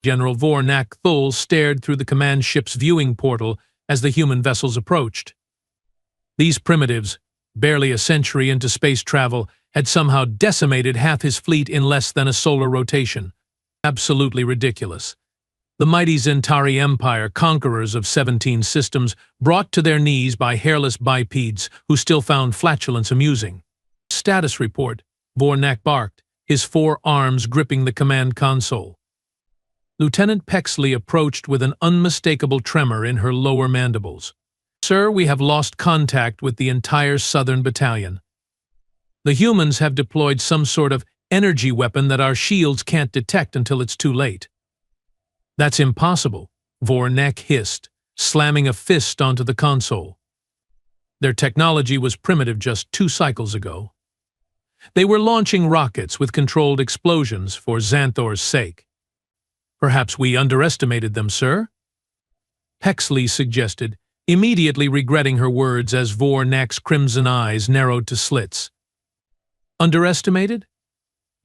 General Vornak Thul stared through the command ship's viewing portal as the human vessels approached. These primitives, barely a century into space travel, had somehow decimated half his fleet in less than a solar rotation. Absolutely ridiculous. The mighty Zentari Empire, conquerors of 17 systems, brought to their knees by hairless bipeds who still found flatulence amusing. Status report, Vornak barked, his 4 arms gripping the command console. Lieutenant Pexley approached with an unmistakable tremor in her lower mandibles. "Sir, we have lost contact with the entire Southern Battalion. The humans have deployed some sort of energy weapon that our shields can't detect until it's too late." "That's impossible," Vornak hissed, slamming a fist onto the console. Their technology was primitive just 2 cycles ago. They were launching rockets with controlled explosions for Xanthor's sake. "Perhaps we underestimated them, sir?" Pexley suggested, immediately regretting her words as Vornak's crimson eyes narrowed to slits. "Underestimated?"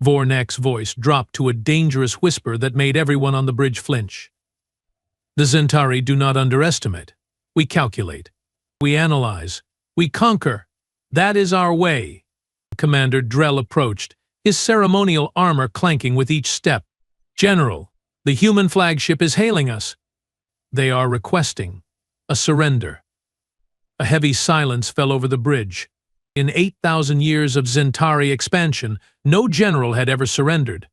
Vornak's voice dropped to a dangerous whisper that made everyone on the bridge flinch. "The Zentari do not underestimate. We calculate. We analyze. We conquer. That is our way." Commander Drell approached, his ceremonial armor clanking with each step. "General, the human flagship is hailing us. They are requesting a surrender." A heavy silence fell over the bridge. In 8,000 years of Zentari expansion, no general had ever surrendered.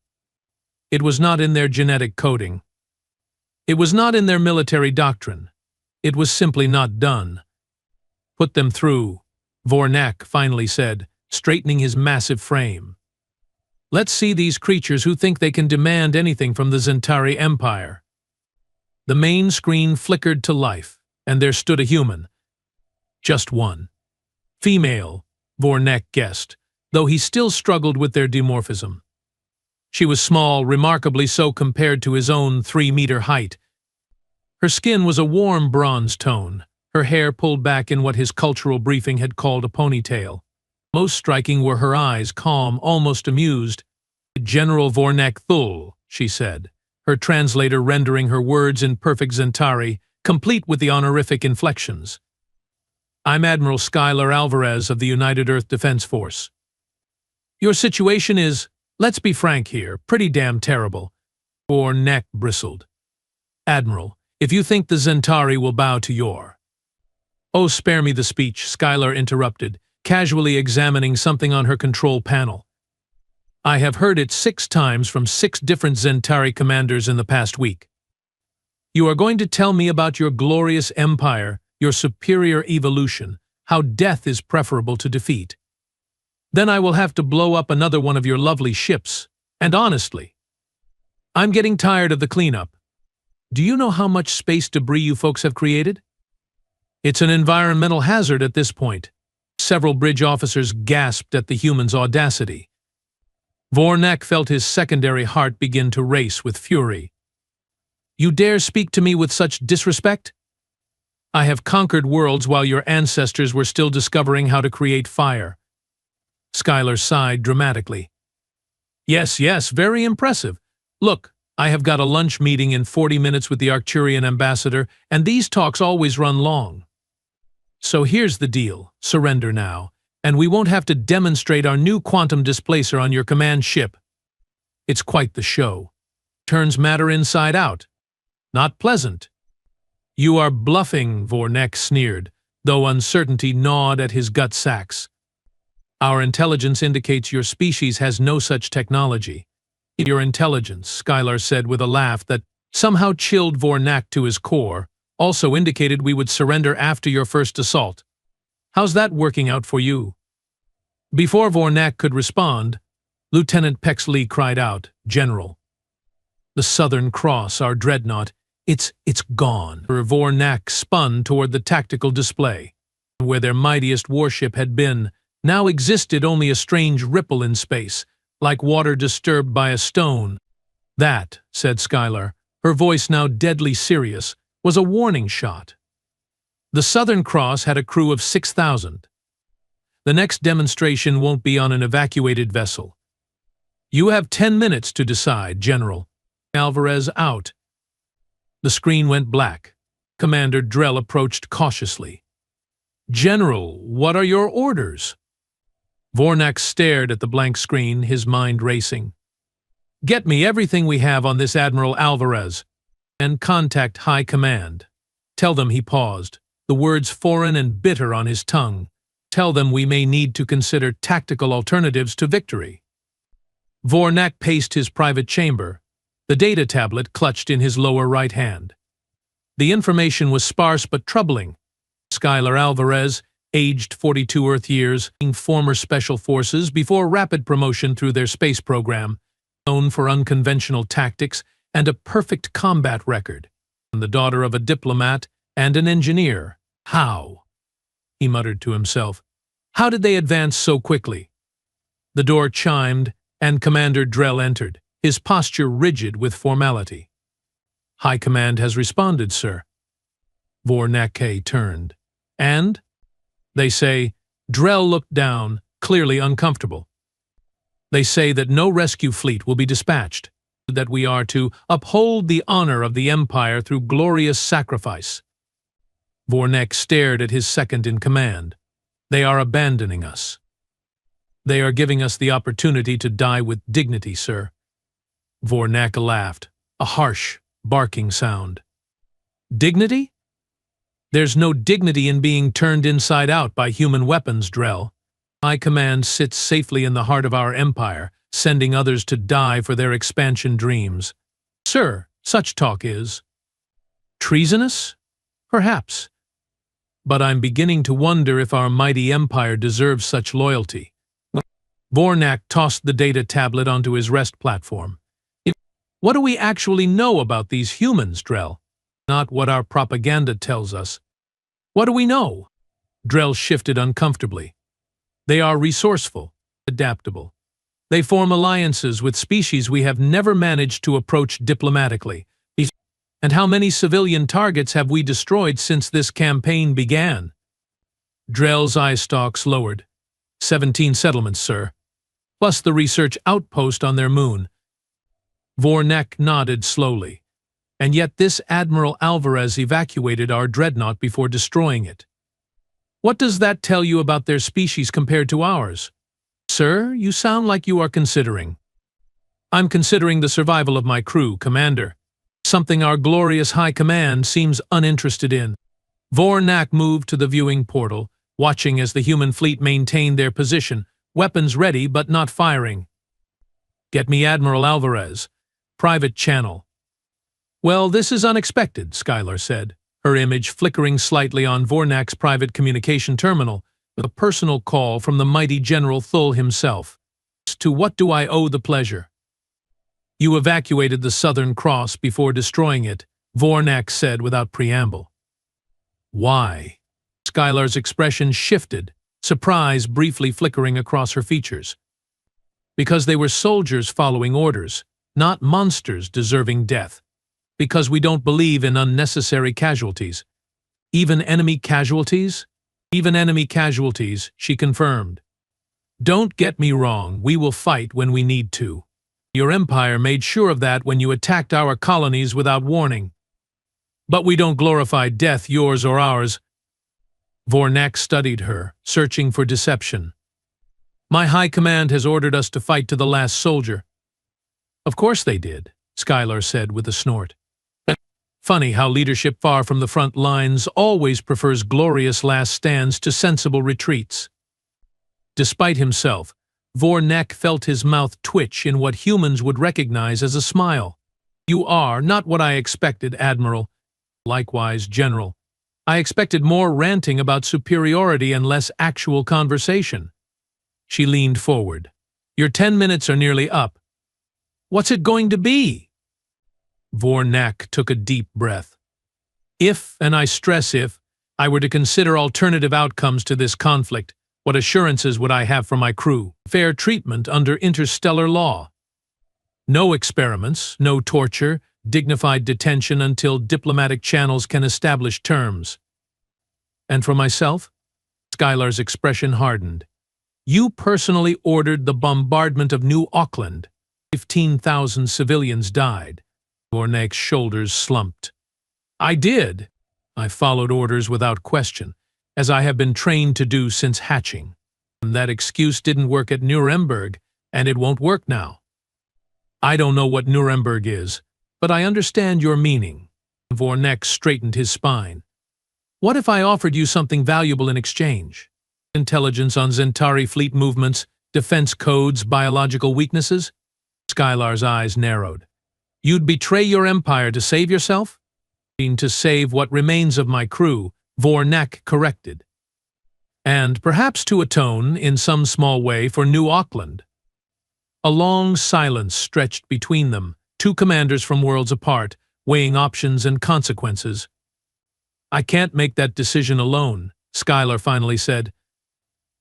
It was not in their genetic coding. It was not in their military doctrine. It was simply not done. "Put them through," Vornak finally said, straightening his massive frame. "Let's see these creatures who think they can demand anything from the Zentari Empire." The main screen flickered to life, and there stood a human. Just one. Female, Vornak guessed, though he still struggled with their dimorphism. She was small, remarkably so compared to his own 3-meter height. Her skin was a warm bronze tone, her hair pulled back in what his cultural briefing had called a ponytail. Most striking were her eyes, calm, almost amused. "General Vornak Thul," she said, her translator rendering her words in perfect Zentari, complete with the honorific inflections. "I'm Admiral Skylar Alvarez of the United Earth Defense Force. Your situation is, let's be frank here, pretty damn terrible." Vornak bristled. "Admiral, if you think the Zentari will bow to your—" "Oh, spare me the speech," Skylar interrupted, casually examining something on her control panel. "I have heard it 6 times from 6 different Zentari commanders in the past week. You are going to tell me about your glorious empire, your superior evolution, how death is preferable to defeat. Then I will have to blow up another one of your lovely ships, and honestly, I'm getting tired of the cleanup. Do you know how much space debris you folks have created? It's an environmental hazard at this point." Several bridge officers gasped at the human's audacity. Vornak felt his secondary heart begin to race with fury. "You dare speak to me with such disrespect? I have conquered worlds while your ancestors were still discovering how to create fire." Skylar sighed dramatically. Yes, very impressive. Look, I have got a lunch meeting in 40 minutes with the Arcturian ambassador, and these talks always run long. So here's the deal, surrender now, and we won't have to demonstrate our new quantum displacer on your command ship. It's quite the show. Turns matter inside out. Not pleasant. "You are bluffing," Vornak sneered, though uncertainty gnawed at his gut sacs. "Our intelligence indicates your species has no such technology." "Your intelligence," Skylar said with a laugh that somehow chilled Vornak to his core, "also indicated we would surrender after your first assault. How's that working out for you?" Before Vornak could respond, Lieutenant Pexley cried out, "General, the Southern Cross, our dreadnought, it's gone." Vornak spun toward the tactical display. Where their mightiest warship had been, now existed only a strange ripple in space, like water disturbed by a stone. "That," said Skylar, her voice now deadly serious, "was a warning shot. The Southern Cross had a crew of 6,000. The next demonstration won't be on an evacuated vessel. You have 10 minutes to decide, General. Alvarez out. The screen went black. Commander Drell approached cautiously. "General, what are your orders?" Vornak stared at the blank screen, his mind racing. "Get me everything we have on this Admiral Alvarez, and contact High Command. Tell them," he paused, the words foreign and bitter on his tongue. "Tell them we may need to consider tactical alternatives to victory." Vornak paced his private chamber, the data tablet clutched in his lower right hand. The information was sparse but troubling. Skylar Alvarez, aged 42 Earth years, former Special Forces before rapid promotion through their space program, known for unconventional tactics and a perfect combat record, and the daughter of a diplomat and an engineer. How? He muttered to himself. How did they advance so quickly? The door chimed, and Commander Drell entered, his posture rigid with formality. "High Command has responded, sir." Vornak turned. "And?" "They say," Drell looked down, clearly uncomfortable. "They say that no rescue fleet will be dispatched, that we are to uphold the honor of the Empire through glorious sacrifice." Vornak stared at his second-in-command. "They are abandoning us." "They are giving us the opportunity to die with dignity, sir." Vornak laughed, a harsh, barking sound. "Dignity? There's no dignity in being turned inside out by human weapons, Drell. High Command sits safely in the heart of our empire, sending others to die for their expansion dreams. Sir, such talk is treasonous? Perhaps. But I'm beginning to wonder if our mighty empire deserves such loyalty." Vornak tossed the data tablet onto his rest platform. "What do we actually know about these humans, Drell? Not what our propaganda tells us. What do we know?" Drell shifted uncomfortably. "They are resourceful, adaptable. They form alliances with species we have never managed to approach diplomatically. And how many civilian targets have we destroyed since this campaign began?" Drell's eye stalks lowered. 17 settlements, sir. Plus the research outpost on their moon." Vornak nodded slowly. "And yet this Admiral Alvarez evacuated our dreadnought before destroying it. What does that tell you about their species compared to ours?" "Sir, you sound like you are considering." "I'm considering the survival of my crew, Commander. Something our glorious High Command seems uninterested in." Vornak moved to the viewing portal, watching as the human fleet maintained their position, weapons ready but not firing. "Get me Admiral Alvarez. Private channel." "Well, this is unexpected," Skylar said, her image flickering slightly on Vornak's private communication terminal, with a personal call from the mighty General Thull himself. "To what do I owe the pleasure?" "You evacuated the Southern Cross before destroying it," Vornak said without preamble. "Why?" Skylar's expression shifted, surprise briefly flickering across her features. "Because they were soldiers following orders, not monsters deserving death. Because we don't believe in unnecessary casualties." "Even enemy casualties?" "Even enemy casualties," she confirmed. "Don't get me wrong, we will fight when we need to. Your empire made sure of that when you attacked our colonies without warning. But we don't glorify death, yours or ours." Vornak studied her, searching for deception. "My High Command has ordered us to fight to the last soldier." "Of course they did," Skylar said with a snort. "Funny how leadership far from the front lines always prefers glorious last stands to sensible retreats." Despite himself, Vornak felt his mouth twitch in what humans would recognize as a smile. "You are not what I expected, Admiral. Likewise, General. I expected more ranting about superiority and less actual conversation." She leaned forward. "Your 10 minutes are nearly up. What's it going to be?" Vornak took a deep breath. "If, and I stress if, I were to consider alternative outcomes to this conflict, what assurances would I have for my crew? Fair treatment under interstellar law. No experiments, no torture, dignified detention until diplomatic channels can establish terms. And for myself?" Skylar's expression hardened. "You personally ordered the bombardment of New Auckland. 15,000 civilians died. Vornek's shoulders slumped. I did. I followed orders without question, as I have been trained to do since hatching. That excuse didn't work at Nuremberg, and it won't work now. I don't know what Nuremberg is, but I understand your meaning. Vornek straightened his spine. What if I offered you something valuable in exchange? Intelligence on Zentari fleet movements, defense codes, biological weaknesses? Skylar's eyes narrowed. You'd betray your empire to save yourself? To save what remains of my crew, Vornek corrected. And perhaps to atone, in some small way, for New Auckland. A long silence stretched between them, two commanders from worlds apart, weighing options and consequences. I can't make that decision alone, Skylar finally said.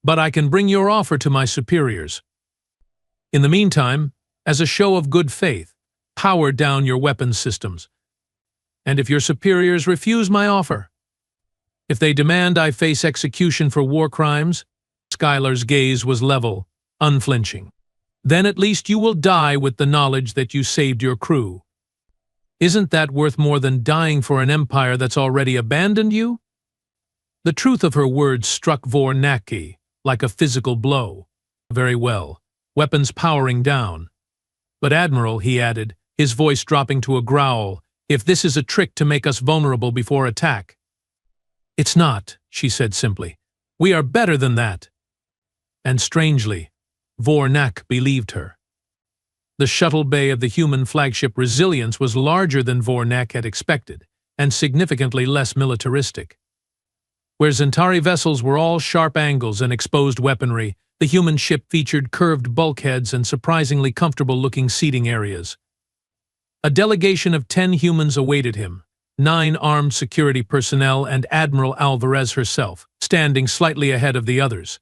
But I can bring your offer to my superiors. In the meantime, as a show of good faith, power down your weapons systems. And if your superiors refuse my offer, if they demand I face execution for war crimes, Skylar's gaze was level, unflinching. Then at least you will die with the knowledge that you saved your crew. Isn't that worth more than dying for an empire that's already abandoned you? The truth of her words struck Vornek like a physical blow. Very well, weapons powering down. But Admiral, he added, his voice dropping to a growl, if this is a trick to make us vulnerable before attack. It's not, she said simply. We are better than that. And strangely, Vornek believed her. The shuttle bay of the human flagship Resilience was larger than Vornek had expected, and significantly less militaristic. Where Zentari vessels were all sharp angles and exposed weaponry, the human ship featured curved bulkheads and surprisingly comfortable-looking seating areas. A delegation of 10 humans awaited him, 9 armed security personnel and Admiral Alvarez herself, standing slightly ahead of the others.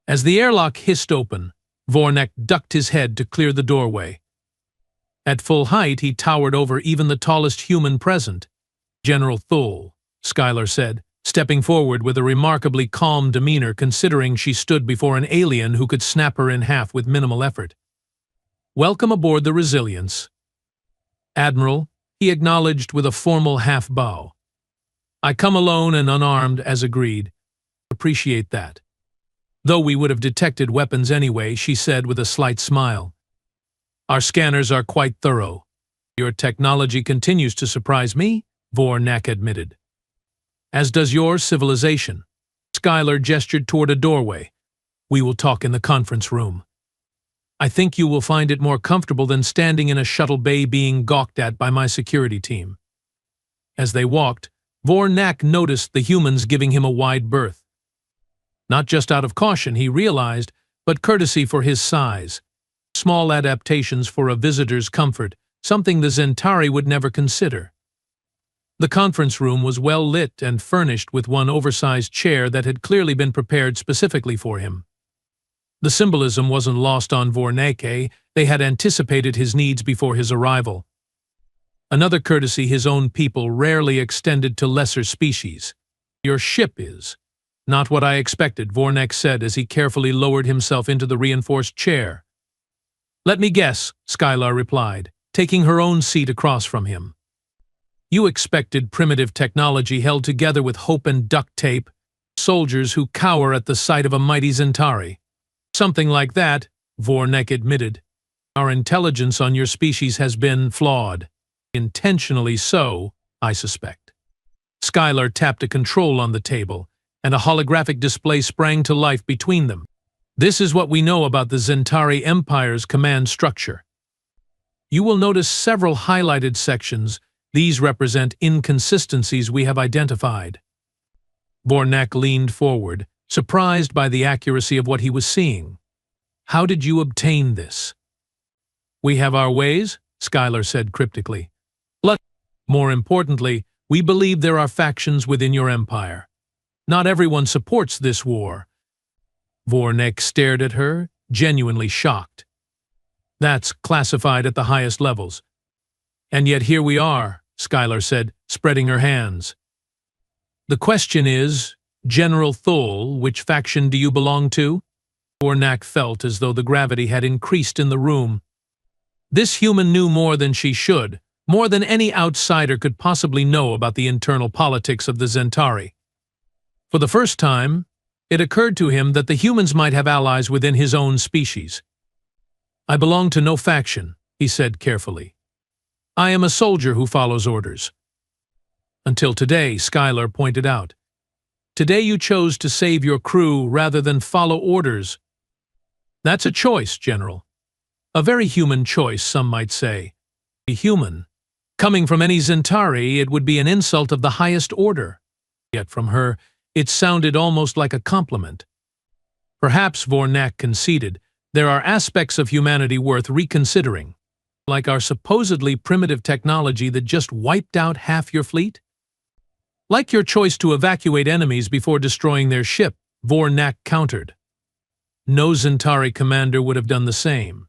As the airlock hissed open, Vornek ducked his head to clear the doorway. At full height, he towered over even the tallest human present. General Thule, Skylar said, stepping forward with a remarkably calm demeanor considering she stood before an alien who could snap her in half with minimal effort. Welcome aboard the Resilience. Admiral, he acknowledged with a formal half-bow. I come alone and unarmed, as agreed. Appreciate that. Though we would have detected weapons anyway, she said with a slight smile. Our scanners are quite thorough. Your technology continues to surprise me, Vornek admitted. As does your civilization. Skylar gestured toward a doorway. We will talk in the conference room. I think you will find it more comfortable than standing in a shuttle bay being gawked at by my security team. As they walked, Vornek noticed the humans giving him a wide berth. Not just out of caution, he realized, but courtesy for his size. Small adaptations for a visitor's comfort, something the Zentari would never consider. The conference room was well lit and furnished with one oversized chair that had clearly been prepared specifically for him. The symbolism wasn't lost on Vornek. They had anticipated his needs before his arrival. Another courtesy his own people rarely extended to lesser species. Your ship is. Not what I expected, Vornek said as he carefully lowered himself into the reinforced chair. Let me guess, Skylar replied, taking her own seat across from him. You expected primitive technology held together with hope and duct tape, soldiers who cower at the sight of a mighty Zentari. Something like that, Vornek admitted. Our intelligence on your species has been flawed. Intentionally so, I suspect. Skylar tapped a control on the table, and a holographic display sprang to life between them. This is what we know about the Zentari Empire's command structure. You will notice several highlighted sections. These represent inconsistencies we have identified. Vornek leaned forward, surprised by the accuracy of what he was seeing. How did you obtain this? We have our ways, Skylar said cryptically. But, more importantly, we believe there are factions within your empire. Not everyone supports this war. Vornek stared at her, genuinely shocked. That's classified at the highest levels. And yet here we are, Skylar said, spreading her hands. The question is, General Thule, which faction do you belong to? Vornek felt as though the gravity had increased in the room. This human knew more than she should, more than any outsider could possibly know about the internal politics of the Zentari. For the first time, it occurred to him that the humans might have allies within his own species. "I belong to no faction," he said carefully. "I am a soldier who follows orders." "Until today," Skylar pointed out. "Today you chose to save your crew rather than follow orders." "That's a choice, General. A very human choice, some might say. Human. Coming from any Zentari, it would be an insult of the highest order. Yet from her, it sounded almost like a compliment. Perhaps, Vornak conceded, there are aspects of humanity worth reconsidering, like our supposedly primitive technology that just wiped out half your fleet? Like your choice to evacuate enemies before destroying their ship, Vornak countered. No Zentari commander would have done the same.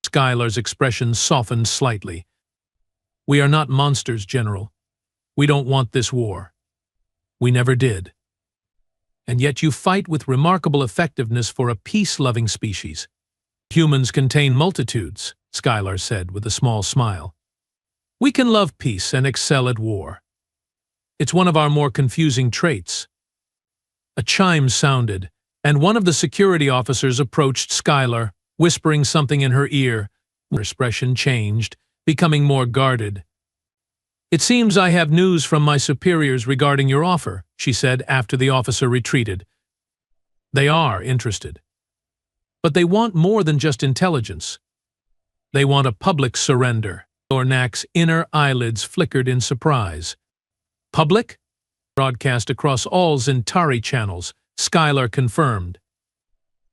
Skylar's expression softened slightly. "We are not monsters, General. We don't want this war. We never did. And yet you fight with remarkable effectiveness for a peace-loving species." "Humans contain multitudes," Skylar said with a small smile. "We can love peace and excel at war. It's one of our more confusing traits." A chime sounded, and one of the security officers approached Skylar, whispering something in her ear. Her expression changed, becoming more guarded. "It seems I have news from my superiors regarding your offer," she said after the officer retreated. "They are interested. But they want more than just intelligence. They want a public surrender." Vornak's inner eyelids flickered in surprise. "Public?" Broadcast across all Zentari channels, Skylar confirmed.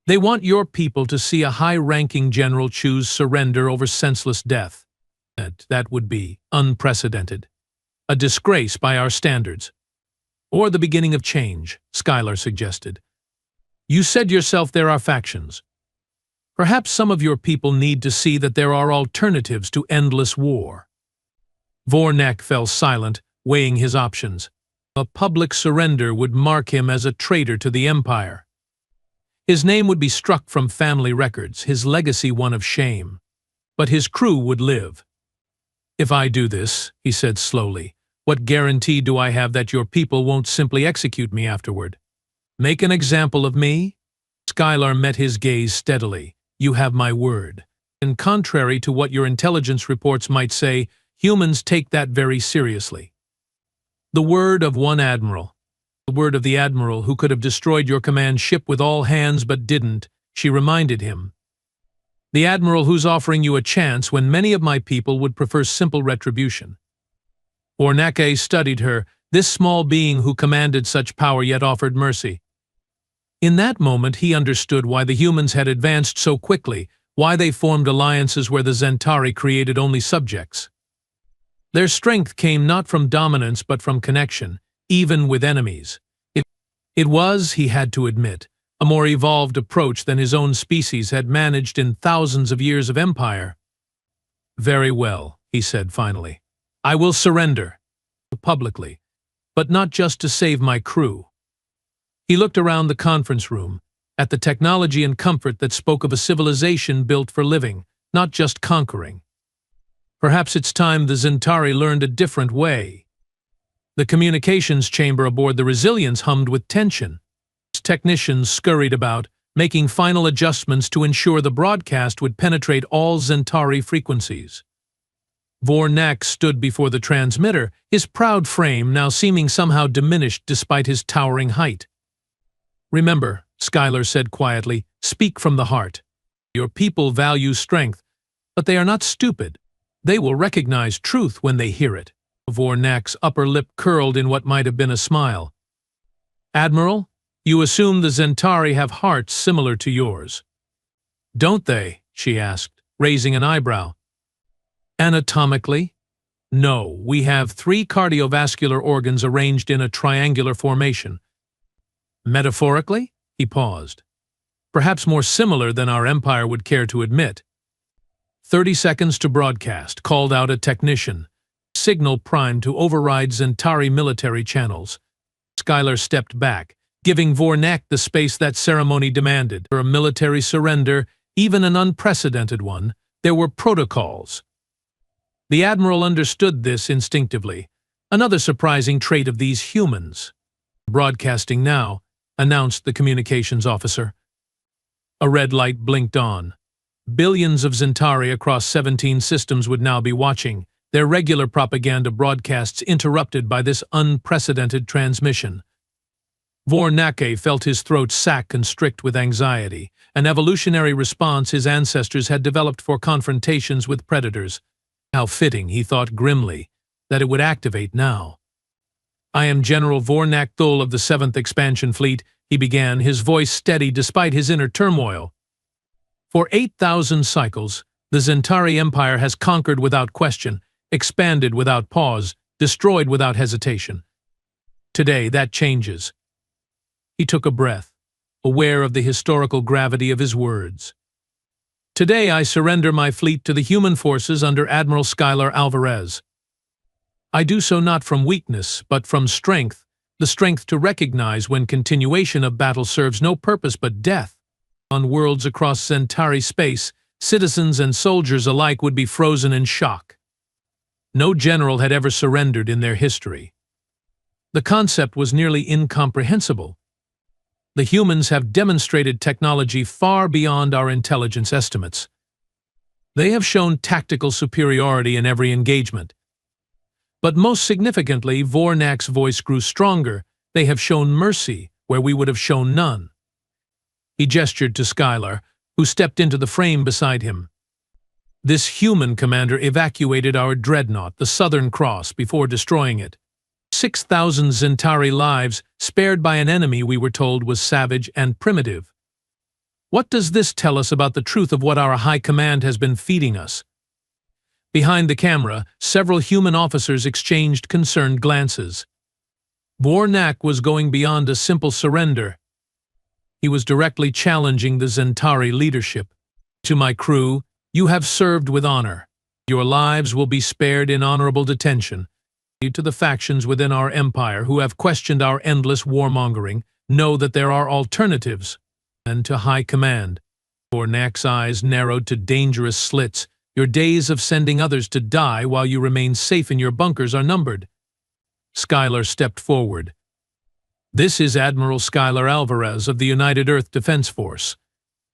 "They want your people to see a high-ranking general choose surrender over senseless death. That would be unprecedented. A disgrace by our standards. Or the beginning of change," Skylar suggested. "You said yourself there are factions. Perhaps some of your people need to see that there are alternatives to endless war." Vornak fell silent, weighing his options. A public surrender would mark him as a traitor to the Empire. His name would be struck from family records, his legacy one of shame. But his crew would live. "If I do this," he said slowly, "what guarantee do I have that your people won't simply execute me afterward? Make an example of me?" Skylar met his gaze steadily. "You have my word. And contrary to what your intelligence reports might say, humans take that very seriously. The word of one admiral. The word of the admiral who could have destroyed your command ship with all hands but didn't," she reminded him. "The admiral who's offering you a chance when many of my people would prefer simple retribution." Vornak studied her, this small being who commanded such power yet offered mercy. In that moment he understood why the humans had advanced so quickly, why they formed alliances where the Zentari created only subjects. Their strength came not from dominance but from connection, even with enemies. It was, he had to admit, a more evolved approach than his own species had managed in thousands of years of empire. "Very well," he said finally. "I will surrender. Publicly. But not just to save my crew." He looked around the conference room, at the technology and comfort that spoke of a civilization built for living, not just conquering. Perhaps it's time the Zentari learned a different way. The communications chamber aboard the Resilience hummed with tension. Technicians scurried about, making final adjustments to ensure the broadcast would penetrate all Zentari frequencies. Vornak stood before the transmitter, his proud frame now seeming somehow diminished despite his towering height. "Remember," Skylar said quietly, "speak from the heart. Your people value strength, but they are not stupid. They will recognize truth when they hear it." Vornak's upper lip curled in what might have been a smile. "Admiral, you assume the Zentari have hearts similar to yours." "Don't they?" she asked, raising an eyebrow. "Anatomically? No, we have 3 cardiovascular organs arranged in a triangular formation. Metaphorically?" He paused. "Perhaps more similar than our empire would care to admit." 30 seconds to broadcast, called out a technician. Signal primed to override Zentari military channels. Skylar stepped back, giving Vornak the space that ceremony demanded. For a military surrender, even an unprecedented one, there were protocols. The Admiral understood this instinctively, another surprising trait of these humans. "Broadcasting now," announced the communications officer. A red light blinked on. Billions of Zentari across 17 systems would now be watching, their regular propaganda broadcasts interrupted by this unprecedented transmission. Vornake felt his throat sack constrict with anxiety, an evolutionary response his ancestors had developed for confrontations with predators. How fitting, he thought grimly, that it would activate now. "I am General Vornak Thul of the 7th Expansion Fleet," he began, his voice steady despite his inner turmoil. "For 8,000 cycles, the Zentari Empire has conquered without question, expanded without pause, destroyed without hesitation. Today, that changes." He took a breath, aware of the historical gravity of his words. "Today I surrender my fleet to the human forces under Admiral Skylar Alvarez. I do so not from weakness, but from strength, the strength to recognize when continuation of battle serves no purpose but death. On worlds across Zentari space, citizens and soldiers alike would be frozen in shock. No general had ever surrendered in their history. The concept was nearly incomprehensible. The humans have demonstrated technology far beyond our intelligence estimates. They have shown tactical superiority in every engagement. But most significantly, Vornak's voice grew stronger. They have shown mercy where we would have shown none." He gestured to Skylar, who stepped into the frame beside him. "This human commander evacuated our dreadnought, the Southern Cross, before destroying it. 6,000 Zentari lives spared by an enemy we were told was savage and primitive. What does this tell us about the truth of what our high command has been feeding us?" Behind the camera, several human officers exchanged concerned glances. Vornak was going beyond a simple surrender. He was directly challenging the Zentari leadership. "To my crew, you have served with honor. Your lives will be spared in honorable detention. To the factions within our empire who have questioned our endless warmongering, know that there are alternatives. And to high command." Vornak's eyes narrowed to dangerous slits. "Your days of sending others to die while you remain safe in your bunkers are numbered." Skylar stepped forward. "This is Admiral Skylar Alvarez of the United Earth Defense Force.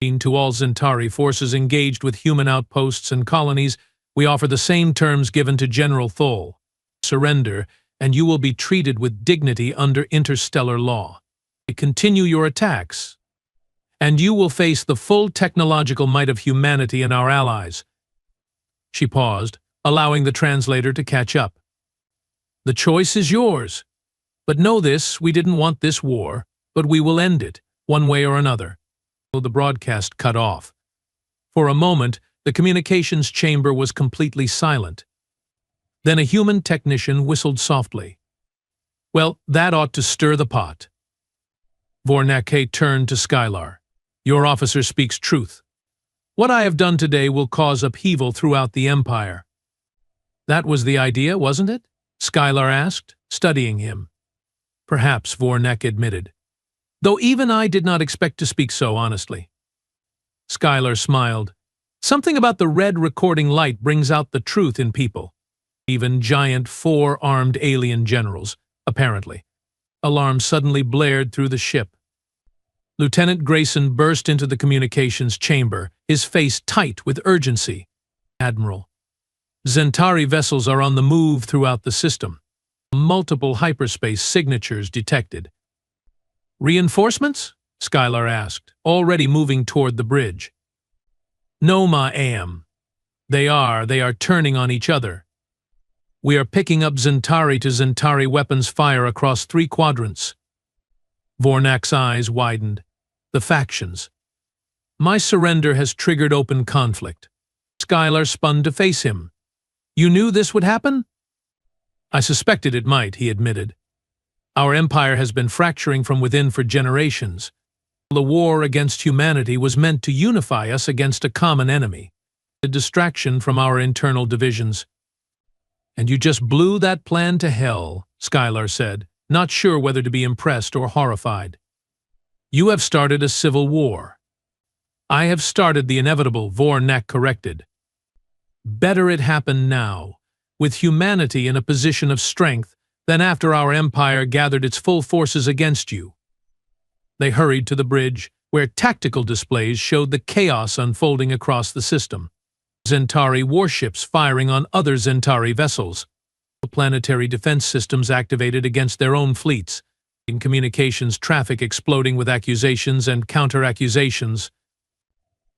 To all Zentari forces engaged with human outposts and colonies, we offer the same terms given to General Thul. Surrender, and you will be treated with dignity under interstellar law. Continue your attacks, and you will face the full technological might of humanity and our allies." She paused, allowing the translator to catch up. "The choice is yours. But know this, we didn't want this war, but we will end it, one way or another." The broadcast cut off. For a moment, the communications chamber was completely silent. Then a human technician whistled softly. "Well, that ought to stir the pot." Vornake turned to Skylar. "Your officer speaks truth. What I have done today will cause upheaval throughout the Empire." "That was the idea, wasn't it?" Skylar asked, studying him. "Perhaps," Vornak admitted. "Though even I did not expect to speak so honestly." Skylar smiled. "Something about the red recording light brings out the truth in people. Even giant four-armed alien generals, apparently." Alarm suddenly blared through the ship. Lieutenant Grayson burst into the communications chamber, his face tight with urgency. "Admiral, Zentari vessels are on the move throughout the system. Multiple hyperspace signatures detected." "Reinforcements?" Skylar asked, already moving toward the bridge. "No, ma'am. They are turning on each other. We are picking up Zentari to Zentari weapons fire across 3 quadrants." Vornak's eyes widened. "The factions. My surrender has triggered open conflict." Skylar spun to face him. "You knew this would happen?" "I suspected it might," he admitted. "Our empire has been fracturing from within for generations. The war against humanity was meant to unify us against a common enemy, a distraction from our internal divisions." "And you just blew that plan to hell," Skylar said, not sure whether to be impressed or horrified. "You have started a civil war." "I have started the inevitable," Vornak corrected. "Better it happen now, with humanity in a position of strength than after our empire gathered its full forces against you." They hurried to the bridge, where tactical displays showed the chaos unfolding across the system. Zentari warships firing on other Zentari vessels. Planetary defense systems activated against their own fleets. In communications traffic exploding with accusations and counter-accusations.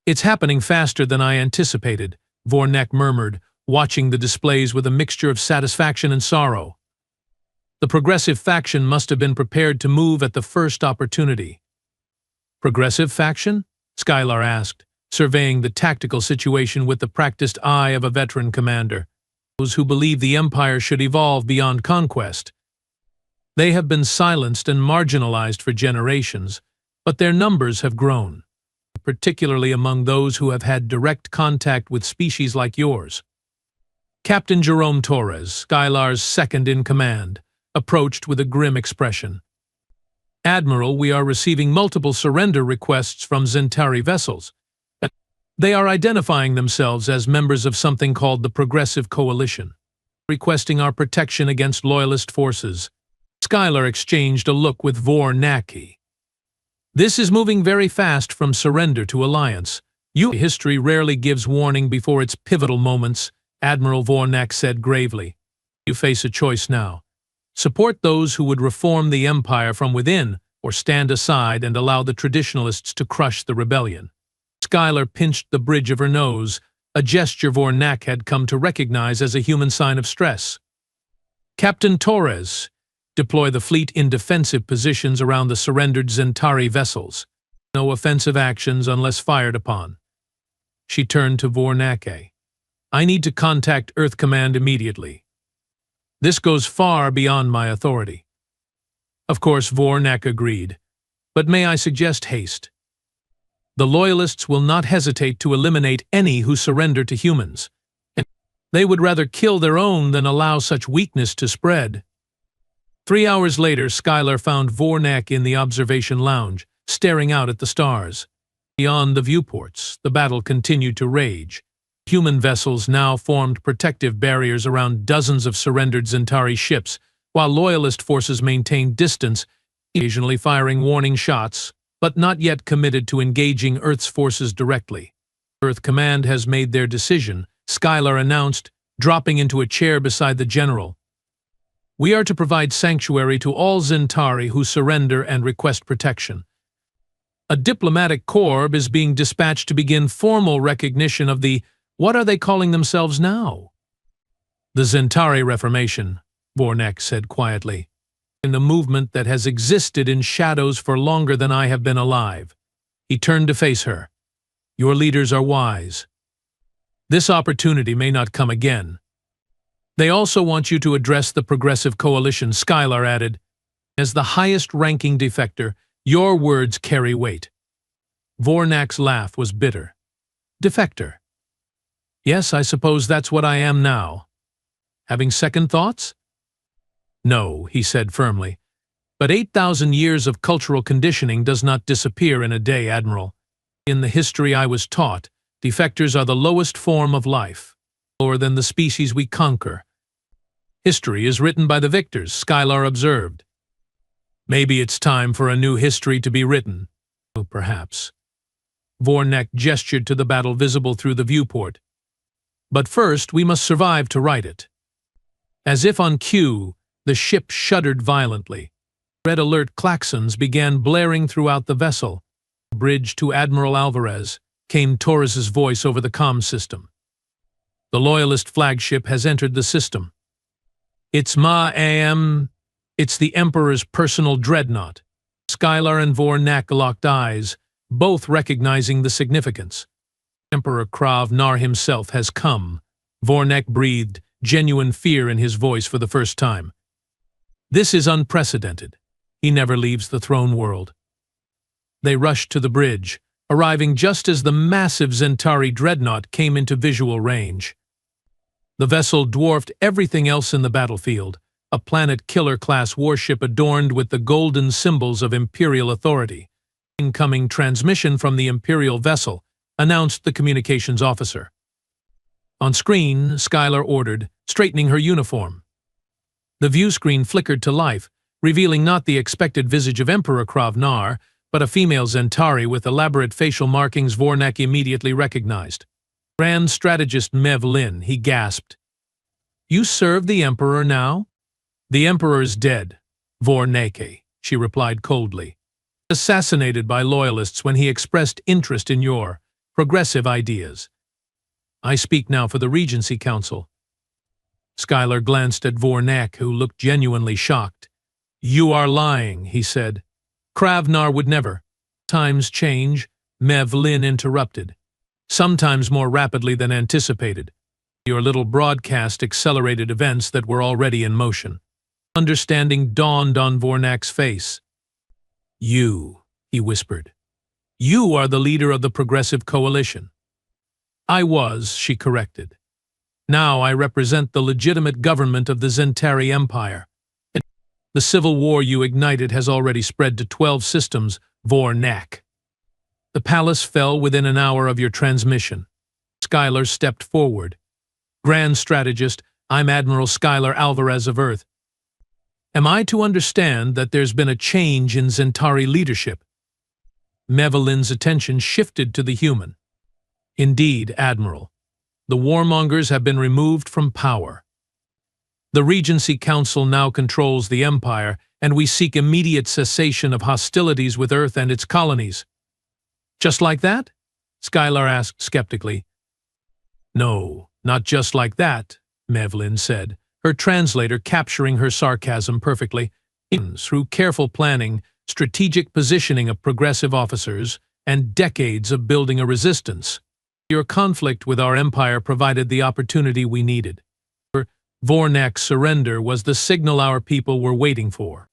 "It's happening faster than I anticipated," Vornek murmured, watching the displays with a mixture of satisfaction and sorrow. The progressive faction must have been prepared to move at the first opportunity. "Progressive faction?" Skylar asked, surveying the tactical situation with the practiced eye of a veteran commander. "Those who believe the Empire should evolve beyond conquest. They have been silenced and marginalized for generations, but their numbers have grown, particularly among those who have had direct contact with species like yours." Captain Jerome Torres, Skylar's second-in-command, approached with a grim expression. "Admiral, we are receiving multiple surrender requests from Zentari vessels. They are identifying themselves as members of something called the Progressive Coalition, requesting our protection against loyalist forces." Skylar exchanged a look with Vornak. "This is moving very fast from surrender to alliance. History rarely gives warning before its pivotal moments," Admiral Vornak said gravely. "You face a choice now. Support those who would reform the Empire from within, or stand aside and allow the traditionalists to crush the rebellion." Skylar pinched the bridge of her nose, a gesture Vornak had come to recognize as a human sign of stress. "Captain Torres, deploy the fleet in defensive positions around the surrendered Zentari vessels. No offensive actions unless fired upon." She turned to Vornak. "I need to contact Earth Command immediately. This goes far beyond my authority." Of course, Vornak agreed. "But may I suggest haste? The Loyalists will not hesitate to eliminate any who surrender to humans. They would rather kill their own than allow such weakness to spread." 3 hours later, Skylar found Vornak in the observation lounge, staring out at the stars. Beyond the viewports, the battle continued to rage. Human vessels now formed protective barriers around dozens of surrendered Zentari ships, while Loyalist forces maintained distance, occasionally firing warning shots, but not yet committed to engaging Earth's forces directly. "Earth Command has made their decision," Skylar announced, dropping into a chair beside the general. "We are to provide sanctuary to all Zentari who surrender and request protection. A diplomatic corps is being dispatched to begin formal recognition of the— what are they calling themselves now?" "The Zentari Reformation," Vornak said quietly. "In a movement that has existed in shadows for longer than I have been alive." He turned to face her. "Your leaders are wise. This opportunity may not come again. They also want you to address the Progressive Coalition," Skylar added. "As the highest-ranking defector, your words carry weight." Vornak's laugh was bitter. "Defector? Yes, I suppose that's what I am now. Having second thoughts?" "No," he said firmly. "But 8,000 years of cultural conditioning does not disappear in a day, Admiral. In the history I was taught, defectors are the lowest form of life, lower than the species we conquer." "History is written by the victors," Skylar observed. "Maybe it's time for a new history to be written." "Oh, perhaps." Vornak gestured to the battle visible through the viewport. "But first, we must survive to write it." As if on cue, the ship shuddered violently. Red alert klaxons began blaring throughout the vessel. "Bridge to Admiral Alvarez," came Torres's voice over the comm system. "The Loyalist flagship has entered the system. It's the Emperor's personal dreadnought." Skylar and Vornak locked eyes, both recognizing the significance. "Emperor Krav Nar himself has come." Vornak breathed, genuine fear in his voice for the first time. "This is unprecedented. He never leaves the throne world." They rushed to the bridge, arriving just as the massive Zentari dreadnought came into visual range. The vessel dwarfed everything else in the battlefield, a planet-killer-class warship adorned with the golden symbols of Imperial authority. "Incoming transmission from the Imperial vessel," announced the communications officer. On screen, Skylar ordered, straightening her uniform. The view screen flickered to life, revealing not the expected visage of Emperor Kravnar, but a female Zentari with elaborate facial markings Vornak immediately recognized. Grand Strategist Mev Lin, he gasped. You serve the Emperor now? The Emperor is dead, Vornake, she replied coldly. Assassinated by loyalists when he expressed interest in your progressive ideas. I speak now for the Regency Council. Schuyler glanced at Vornak, who looked genuinely shocked. You are lying, he said. Kravnar would never. Times change, Mev Lin interrupted. Sometimes more rapidly than anticipated. Your little broadcast accelerated events that were already in motion. Understanding dawned on Vornak's face. You, he whispered. You are the leader of the Progressive Coalition. I was, she corrected. Now I represent the legitimate government of the Zentari Empire. The civil war you ignited has already spread to 12 systems, Vornak. The palace fell within an hour of your transmission. Schuyler stepped forward. Grand Strategist, I'm Admiral Schuyler Alvarez of Earth. Am I to understand that there's been a change in Zentari leadership? Mev Lin's attention shifted to the human. Indeed, Admiral. The warmongers have been removed from power. The Regency Council now controls the Empire, and we seek immediate cessation of hostilities with Earth and its colonies. Just like that? Schuyler asked skeptically. No, not just like that, Mev Lin said, her translator capturing her sarcasm perfectly. Through careful planning, strategic positioning of progressive officers, and decades of building a resistance. Your conflict with our empire provided the opportunity we needed. Vornak's surrender was the signal our people were waiting for.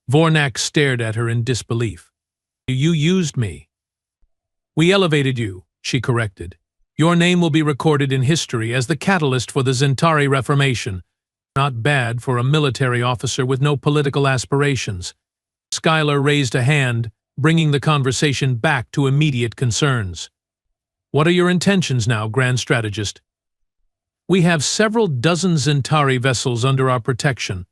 Vornak stared at her in disbelief. You used me. We elevated you, she corrected. Your name will be recorded in history as the catalyst for the Zentari Reformation. Not bad for a military officer with no political aspirations. Schuyler raised a hand, bringing the conversation back to immediate concerns. What are your intentions now, Grand Strategist? We have several dozen Zentari vessels under our protection.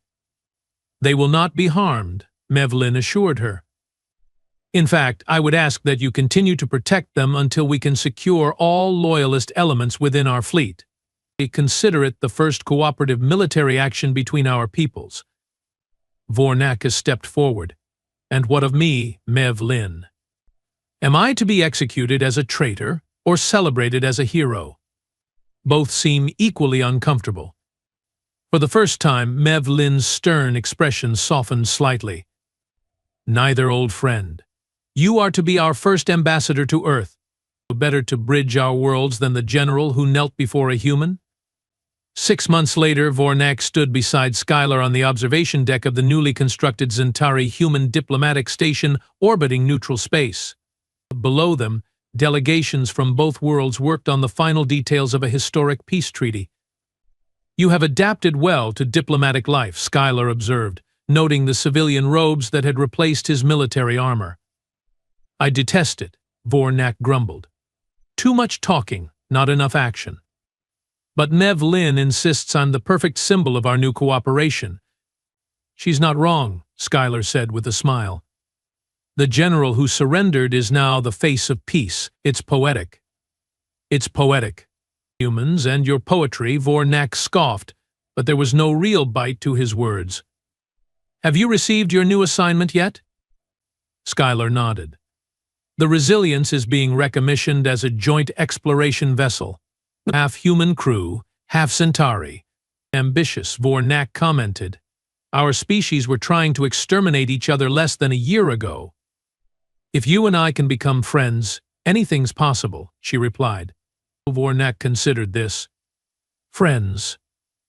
They will not be harmed, Mev Lin assured her. In fact, I would ask that you continue to protect them until we can secure all loyalist elements within our fleet. We consider it the first cooperative military action between our peoples. Vornak has stepped forward. And what of me, Mev Lin? Am I to be executed as a traitor or celebrated as a hero? Both seem equally uncomfortable. For the first time, Mev Lin's stern expression softened slightly. Neither, old friend. You are to be our first ambassador to Earth. Better to bridge our worlds than the general who knelt before a human? 6 months later, Vornak stood beside Schuyler on the observation deck of the newly constructed Zentari human diplomatic station orbiting neutral space. Below them, delegations from both worlds worked on the final details of a historic peace treaty. You have adapted well to diplomatic life, Schuyler observed, noting the civilian robes that had replaced his military armor. I detest it, Vornak grumbled. Too much talking, not enough action. But Mev Lin insists I'm the perfect symbol of our new cooperation. She's not wrong, Schuyler said with a smile. The general who surrendered is now the face of peace. It's poetic. It's poetic. Humans and your poetry, Vornak scoffed, but there was no real bite to his words. Have you received your new assignment yet? Schuyler nodded. The Resilience is being recommissioned as a joint exploration vessel. Half human crew, half Centauri. Ambitious, Vornak commented. Our species were trying to exterminate each other less than a year ago. If you and I can become friends, anything's possible, she replied. Vornak considered this. Friends.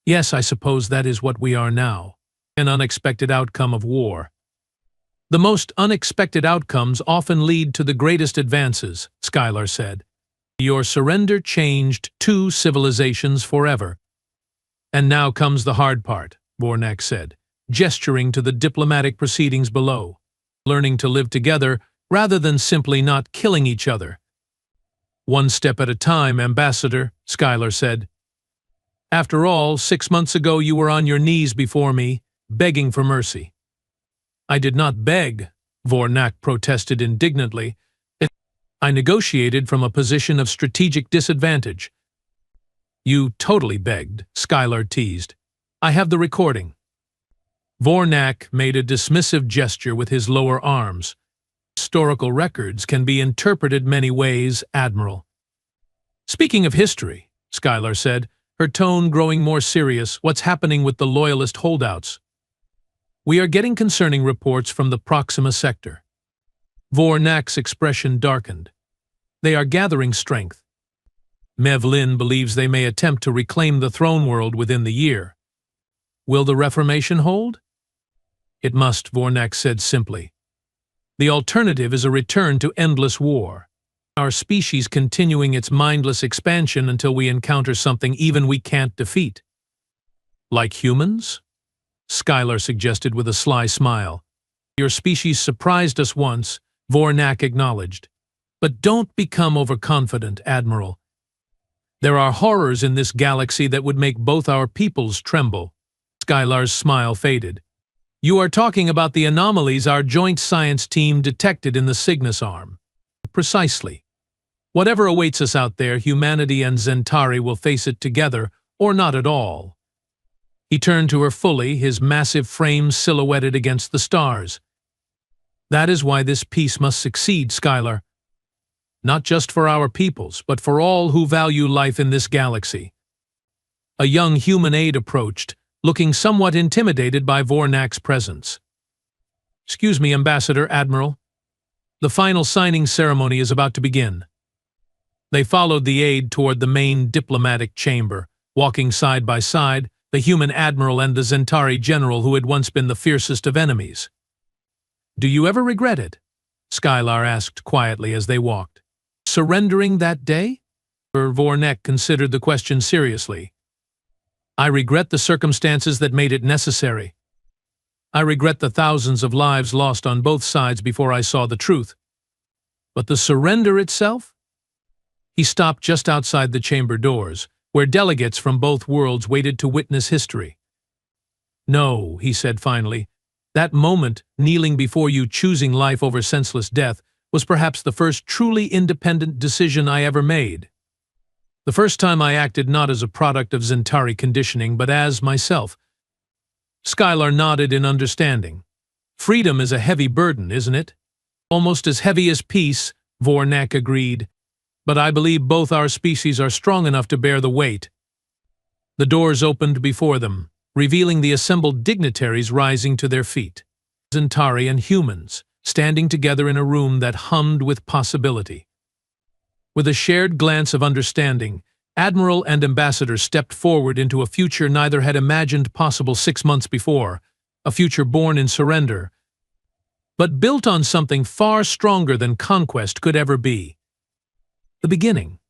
Yes, I suppose that is what we are now. An unexpected outcome of war. The most unexpected outcomes often lead to the greatest advances, Schuyler said. Your surrender changed 2 civilizations forever. And now comes the hard part, Vornak said, gesturing to the diplomatic proceedings below. Learning to live together rather than simply not killing each other. One step at a time, Ambassador, Schuyler said. After all, 6 months ago you were on your knees before me, begging for mercy. I did not beg, Vornak protested indignantly. I negotiated from a position of strategic disadvantage. You totally begged, Skylar teased. I have the recording. Vornak made a dismissive gesture with his lower arms. Historical records can be interpreted many ways, Admiral. Speaking of history, Skylar said, her tone growing more serious, what's happening with the Loyalist holdouts? We are getting concerning reports from the Proxima sector. Vornak's expression darkened. They are gathering strength. Mevlin believes they may attempt to reclaim the throne world within the year. Will the Reformation hold? It must, Vornak said simply. The alternative is a return to endless war. Our species continuing its mindless expansion until we encounter something even we can't defeat. Like humans? Skylar suggested with a sly smile. Your species surprised us once, Vornak acknowledged. But don't become overconfident, Admiral. There are horrors in this galaxy that would make both our peoples tremble. Skylar's smile faded. You are talking about the anomalies our joint science team detected in the Cygnus arm. Precisely. Whatever awaits us out there, humanity and Zentari will face it together, or not at all. He turned to her fully, his massive frame silhouetted against the stars. That is why this peace must succeed, Skylar. Not just for our peoples, but for all who value life in this galaxy. A young human aide approached, looking somewhat intimidated by Vornak's presence. Excuse me, Ambassador, Admiral. The final signing ceremony is about to begin. They followed the aide toward the main diplomatic chamber, walking side by side, the human admiral and the Zentari general who had once been the fiercest of enemies. Do you ever regret it? Skylar asked quietly as they walked. Surrendering that day? Vornak considered the question seriously. I regret the circumstances that made it necessary. I regret the thousands of lives lost on both sides before I saw the truth. But the surrender itself? He stopped just outside the chamber doors, where delegates from both worlds waited to witness history. No, he said finally, that moment, kneeling before you choosing life over senseless death, was perhaps the first truly independent decision I ever made. The first time I acted not as a product of Zentari conditioning, but as myself. Skylar nodded in understanding. Freedom is a heavy burden, isn't it? Almost as heavy as peace, Vornak agreed. But I believe both our species are strong enough to bear the weight. The doors opened before them, revealing the assembled dignitaries rising to their feet. Zentari and humans, standing together in a room that hummed with possibility. With a shared glance of understanding, Admiral and Ambassador stepped forward into a future neither had imagined possible 6 months before, a future born in surrender, but built on something far stronger than conquest could ever be. The beginning.